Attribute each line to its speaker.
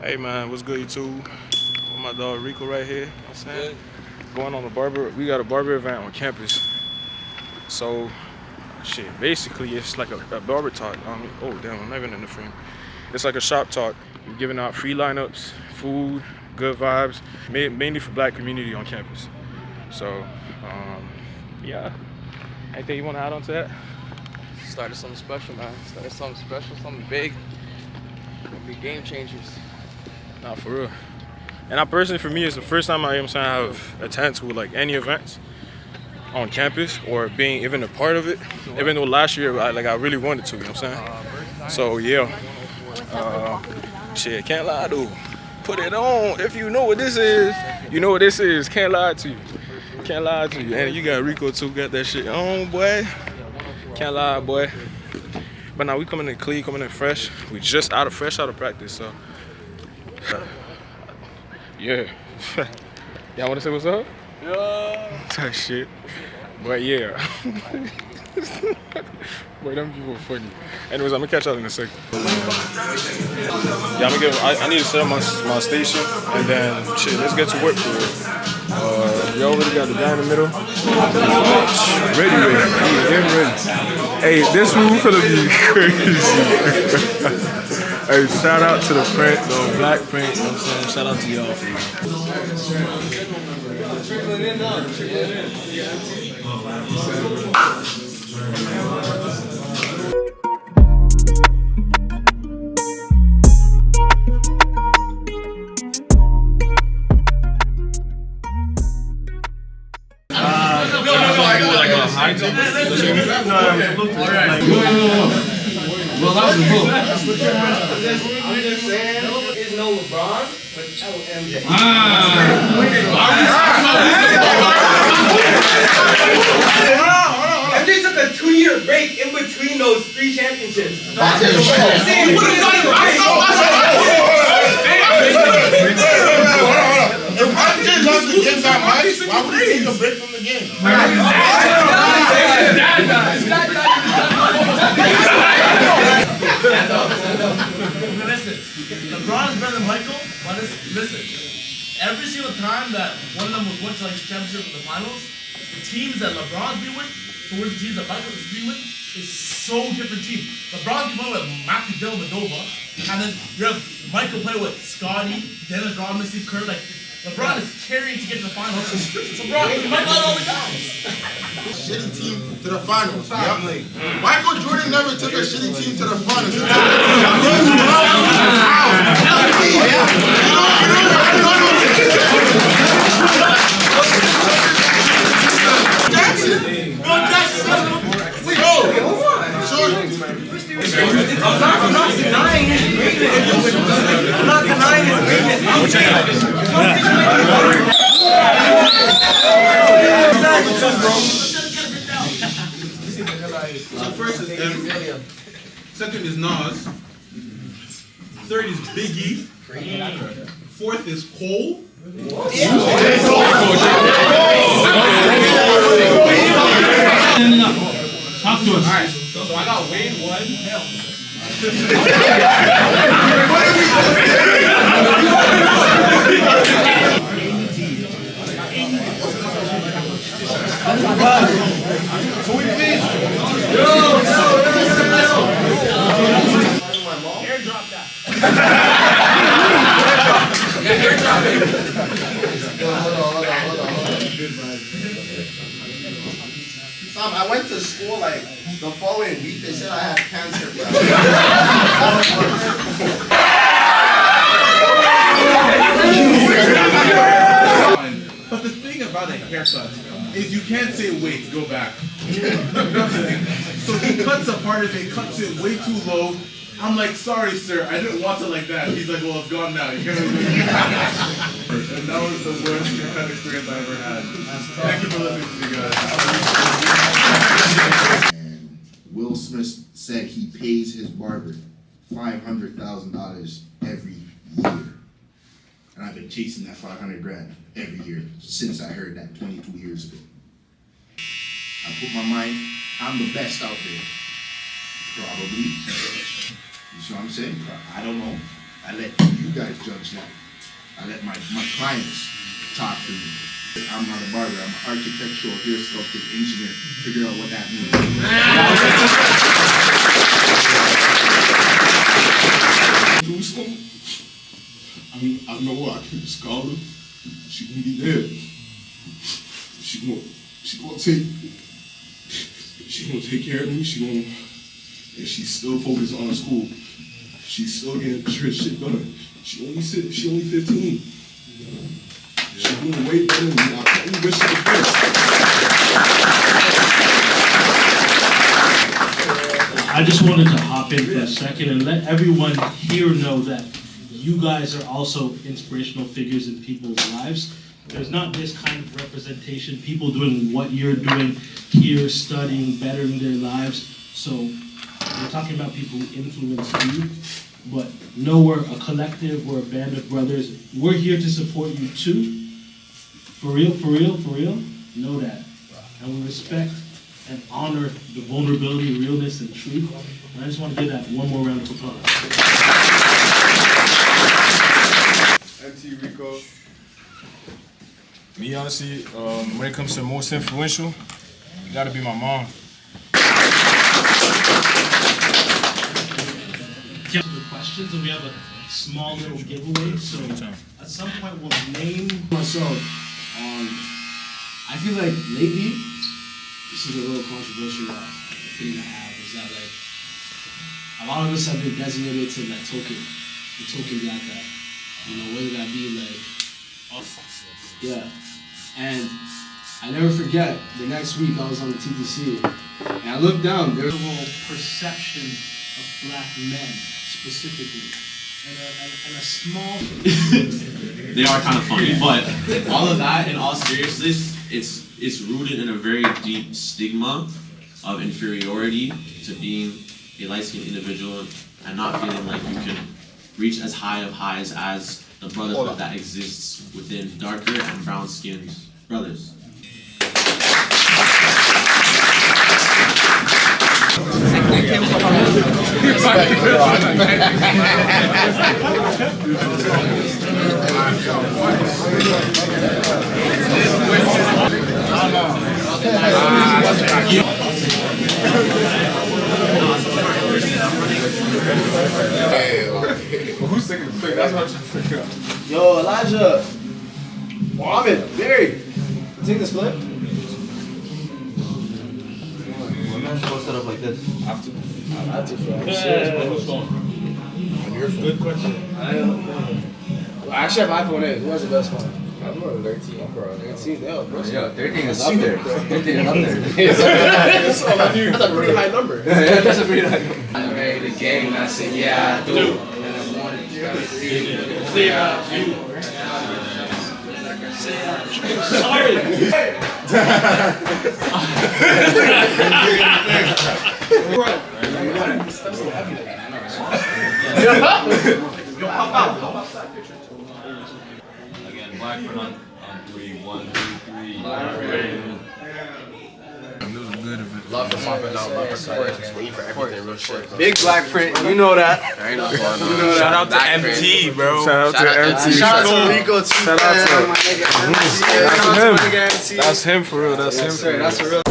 Speaker 1: Hey man, what's good YouTube? With my dog Rico right here. You know what I'm saying? Going on a barber, we got a barber event on campus. So, shit, basically it's like a barber talk. Oh damn, I'm not even in the frame. It's like a shop talk. We're giving out free lineups, food, good vibes, mainly for black community on campus. So, yeah. Anything you want to add on to that?
Speaker 2: Started something special, man. Started something special, something big. Gonna be game changers.
Speaker 1: Nah, for real. And I personally, for me, it's the first time I have attended to like any events on campus or being even a part of it. Even though last year I really wanted to, you know what I'm saying? So yeah, shit, can't lie though. Put it on. If you know what this is, you know what this is. Can't lie to you. Can't lie to you. And you got Rico too, got that shit on, boy. Can't lie, boy. But now we coming in clean, coming in fresh. We just fresh out of practice, so. Yeah. Y'all want to say what's up?
Speaker 2: Yeah.
Speaker 1: That shit. But yeah. Boy, them people are funny. Anyways, I'm gonna catch y'all in a second. Yeah, I need to set up my station and then shit, let's get to work for it. We already got the guy in the middle. Ready. Getting ready. Hey, this room finna be crazy. Hey, shout out to the print, the black print, you know what I'm saying? Shout out to y'all for
Speaker 3: Well, that was the book.
Speaker 4: I'm just saying, there's no LeBron, but MJ. MJ took a 2-year break in between those 3 championships.
Speaker 3: If MJ lost against that mice, why would he take a break from the game?
Speaker 5: Listen, LeBron's better than Michael, but listen, every single time that one of them was went to like championship in the finals, the teams that LeBron's been with towards the teams that Michael is been with is so different teams. LeBron's been with Matthew Dellavedova, and then you have Michael play with Scotty, Dennis Rodman, Steve Kerr. Like LeBron is carrying to get to the finals. LeBron, Michael had all the guys.
Speaker 3: Shitty team to the finals. Yep. Michael Jordan never took a shitty team to the finals.
Speaker 4: I'm not denying his greatness. I'm not denying his greatness.
Speaker 6: So first is M, second is Nas, third is Biggie, fourth is Cole.
Speaker 5: Talk to us.
Speaker 6: Alright, so I got Wade 1.
Speaker 5: Airdrop that.
Speaker 3: I went to school like the following week. They said I had cancer, bro.
Speaker 6: But the thing about a haircut is you can't say wait, go back. So he cuts a part of it, cuts it way too low. I'm like, sorry sir, I didn't want it like that. He's like, well, it's gone now. You can't really and that was the worst haircut experience I ever had. Thank you for listening to me guys.
Speaker 7: And Will Smith said he pays his barber $500,000 every year. And I've been chasing that 500 grand every year since I heard that 22 years ago. I put my mind, I'm the best out there. Probably. You see what I'm saying? I don't know. I let you you guys judge that. I let my clients talk for me. I'm not a barber, I'm an architectural hair sculpting engineer. Figure out what that means. I mean, I know I can scout her. She can be there. She gonna take care of me. And she's still focused on school. She's still getting her shit done. She only 15. She's doing way better than me. I probably wish her the best.
Speaker 8: I just wanted to hop in for a second and let everyone here know that you guys are also inspirational figures in people's lives. There's not this kind of representation, people doing what you're doing here, studying, bettering their lives. So we're talking about people who influence you, but know we're a collective, we're a band of brothers. We're here to support you too. For real, for real, for real, know that. And we respect and honor the vulnerability, realness, and truth. And I just want to give that one more round of applause.
Speaker 3: MT Rico.
Speaker 1: Me, honestly, when it comes to most influential, it gotta be my mom.
Speaker 8: Get to the questions, and we have a small little giveaway. So at some point, we'll name
Speaker 9: myself. I feel like lately, this is a little controversial thing to have, is that like a lot of us have been designated to that token, the token black guy. You know, whether that be like, yeah. And I never forget, the next week I was on the TTC, and I looked down, there was
Speaker 8: a perception of black men specifically, and a small.
Speaker 10: They are kind of funny, but all of that, in all seriousness, it's rooted in a very deep stigma of inferiority to being a light-skinned individual and not feeling like you can reach as high of highs as the brotherhood that exists within darker and brown-skinned brothers.
Speaker 3: Who's taking the pick? That's what I'm trying to figure out.
Speaker 4: Yo, Elijah. Mohammed, Barry. Take this flip.
Speaker 10: We're not supposed to set up like this.
Speaker 3: After.
Speaker 8: Good question.
Speaker 4: I actually have iPhone 8. Who has the best one?
Speaker 3: I'm on 13, bro.
Speaker 4: 13, yo, bro.
Speaker 10: Yeah, 13 is up there. 13 is up there.
Speaker 4: That's a pretty high number.
Speaker 10: Yeah, that's a pretty high number.
Speaker 4: I made the game, I said, yeah, I do. And I wanted to clear out you.
Speaker 8: Sorry.
Speaker 10: Again, black print on 3, 1, 2, 3.
Speaker 2: Love for popping out, love for supporting. Waiting for everything, real shit. Bro.
Speaker 4: Big black print, you know that.
Speaker 2: I ain't know what's going on.
Speaker 1: Shout out to MT, bro.
Speaker 3: Shout out to MT.
Speaker 4: Shout out to Rico, too.
Speaker 3: Shout out to
Speaker 4: my nigga.
Speaker 1: That's him for real. That's him for real.
Speaker 4: That's real.